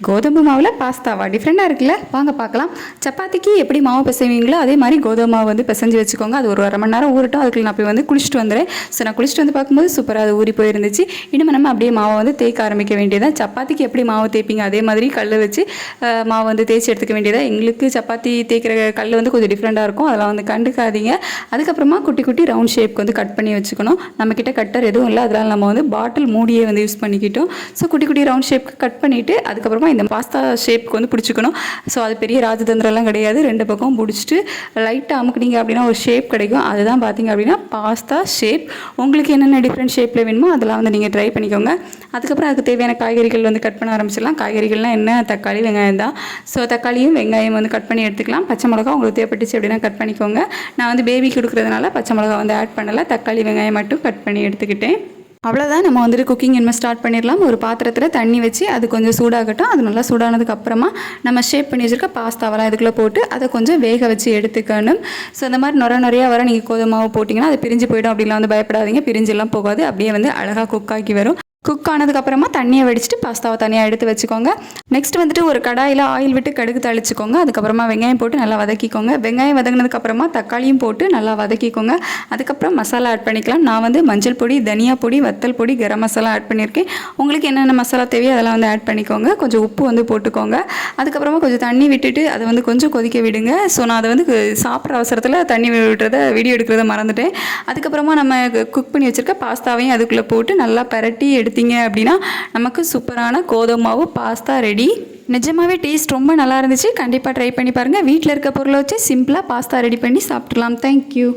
கோதுமை மாவில் பாஸ்தாவா டிஃப்ரெண்ட்டாக இருக்குல்ல, வாங்க பார்க்கலாம். சப்பாத்திக்கு எப்படி மாவு பிசைவீங்களோ அதே மாதிரி கோதுமை மாவு வந்து பிசைஞ்சு வச்சுக்கோங்க. அது ஒரு 1/2 மணி நேரம் ஊறட்டும். அதுக்குள்ள நான் போய் வந்து குளிச்சுட்டு வந்துடுறேன். ஸோ நான் குளிச்சுட்டு வந்து பார்க்கும்போது சூப்பராக அது ஊறி போயிருந்துச்சு. இனிமேல் நம்ம அப்படியே மாவை வந்து தேய்க்க ஆரம்பிக்க வேண்டியதான். சப்பாத்திக்கு எப்படி மாவு தேய்ப்பீங்க அதே மாதிரி கல் வச்சு மாவு வந்து தேய்ச்சி எடுத்துக்க வேண்டியதான். எங்களுக்கு சப்பாத்தி தேய்க்கிற கல் வந்து கொஞ்சம் டிஃப்ரெண்ட்டாக இருக்கும், அதெல்லாம் வந்து கண்டுக்காதீங்க. அதுக்கப்புறமா குட்டி குட்டி ரவுண்ட் ஷேப்க்கு வந்து கட் பண்ணி வச்சுக்கணும். நம்மக்கிட்ட கட்டர் எதுவும் இல்லை, அதனால் நம்ம வந்து பாட்டில் மூடியே வந்து யூஸ் பண்ணிக்கிட்டோம். ஸோ குட்டி குட்டி ரவுண்ட் ஷேப்க்கு கட் பண்ணிவிட்டு அதுக்கப்புறமா இந்த பாஸ்தா ஷேப்க்கு வந்து பிடிச்சிக்கணும். ஸோ அது பெரிய ராஜதந்திரம்லாம் கிடையாது. 2 பக்கம் பிடிச்சிட்டு லைட்டாக அமுக்குனீங்க அப்படின்னா ஒரு ஷேப் கிடைக்கும். அதுதான் பார்த்தீங்க அப்படின்னா பாஸ்தா ஷேப். உங்களுக்கு என்னென்ன டிஃப்ரெண்ட் ஷேப்பில் வேணுமோ அதெல்லாம் வந்து நீங்கள் ட்ரை பண்ணிக்கோங்க. அதுக்கப்புறம் அதுக்கு தேவையான காய்கறிகள் வந்து கட் பண்ண ஆரம்பிச்சிடலாம். காய்கறிகள்லாம் என்ன, தக்காளி வெங்காயம் தான். ஸோ தக்காளியும் வெங்காயம் வந்து கட் பண்ணி எடுத்துக்கலாம். பச்சை மிளகா உங்களுக்கு தேவைப்பட்டுச்சு அப்படின்னா கட் பண்ணிக்கோங்க. நான் வந்து பேபி கொடுக்குறதுனால பச்சை மிளகா வந்து ஆட் பண்ணலை, தக்காளி வெங்காயம் மட்டும் கட் பண்ணி எடுத்துக்கிட்டேன். அவ்வளோதான், நம்ம வந்துட்டு குக்கிங் இனிமேல் ஸ்டார்ட் பண்ணிடலாம். ஒரு பாத்திரத்தில் தண்ணி வச்சு அது கொஞ்சம் சூடாகட்டும். அது நல்லா சூடானதுக்கு அப்புறமா நம்ம ஷேப் பண்ணி வச்சுருக்க பாஸ்தாவெல்லாம் இதுக்குள்ளே போட்டு அதை கொஞ்சம் வேக வச்சு எடுத்துக்கணும். ஸோ இந்த மாதிரி நிறையா வர நீங்கள் கோதுமை மாவு போட்டிங்கன்னா அது பிரிஞ்சு போய்டும். அப்படிலாம் வந்து பயப்படாதீங்க, பிரிஞ்செல்லாம் போகாது. அப்படியே வந்து அழகாக குக் ஆக்கி வரும். குக் ஆனதுக்கப்புறமா தண்ணியை வடிச்சிட்டு பாஸ்தாவை தனியாக எடுத்து வச்சுக்கோங்க. நெக்ஸ்ட் வந்துட்டு ஒரு கடாயில் ஆயில் விட்டு கடுகு தாளிச்சிக்கோங்க. அதுக்கப்புறமா வெங்காயம் போட்டு நல்லா வதக்கிக்கோங்க. வெங்காயம் வதங்கினதுக்கப்புறமா தக்காளியும் போட்டு நல்லா வதக்கிக்கோங்க. அதுக்கப்புறம் மசாலா ஆட் பண்ணிக்கலாம். நான் வந்து மஞ்சள் பொடி, தனியா பொடி, வத்தல் பொடி, கரம் மசாலா ஆட் பண்ணியிருக்கேன். உங்களுக்கு என்னென்ன மசாலா தேவையோ அதெல்லாம் வந்து ஆட் பண்ணிக்கோங்க. கொஞ்சம் உப்பு வந்து போட்டுக்கோங்க. அதுக்கப்புறமா கொஞ்சம் தண்ணி விட்டுட்டு அதை வந்து கொஞ்சம் கொதிக்க விடுங்க. ஸோ நான் அதை வந்து சாப்பிட்ற அவசரத்தில் தண்ணி விட்டுறத வீடியோ எடுக்கிறத மறந்துட்டேன். அதுக்கப்புறமா நம்ம குக் பண்ணி வச்சுருக்க பாஸ்தாவையும் அதுக்குள்ளே போட்டு நல்லா பரட்டி எடுத்தீங்க அப்படின்னா நமக்கு சூப்பரான கோதுமை மாவு பாஸ்தா ரெடி. நிஜமாவே டேஸ்ட் ரொம்ப நல்லா இருந்துச்சு. கண்டிப்பாக ட்ரை பண்ணி பாருங்கள். வீட்டில் இருக்க பொருளை வச்சு சிம்பிளாக பாஸ்தா ரெடி பண்ணி சாப்பிட்றலாம். தேங்க்யூ.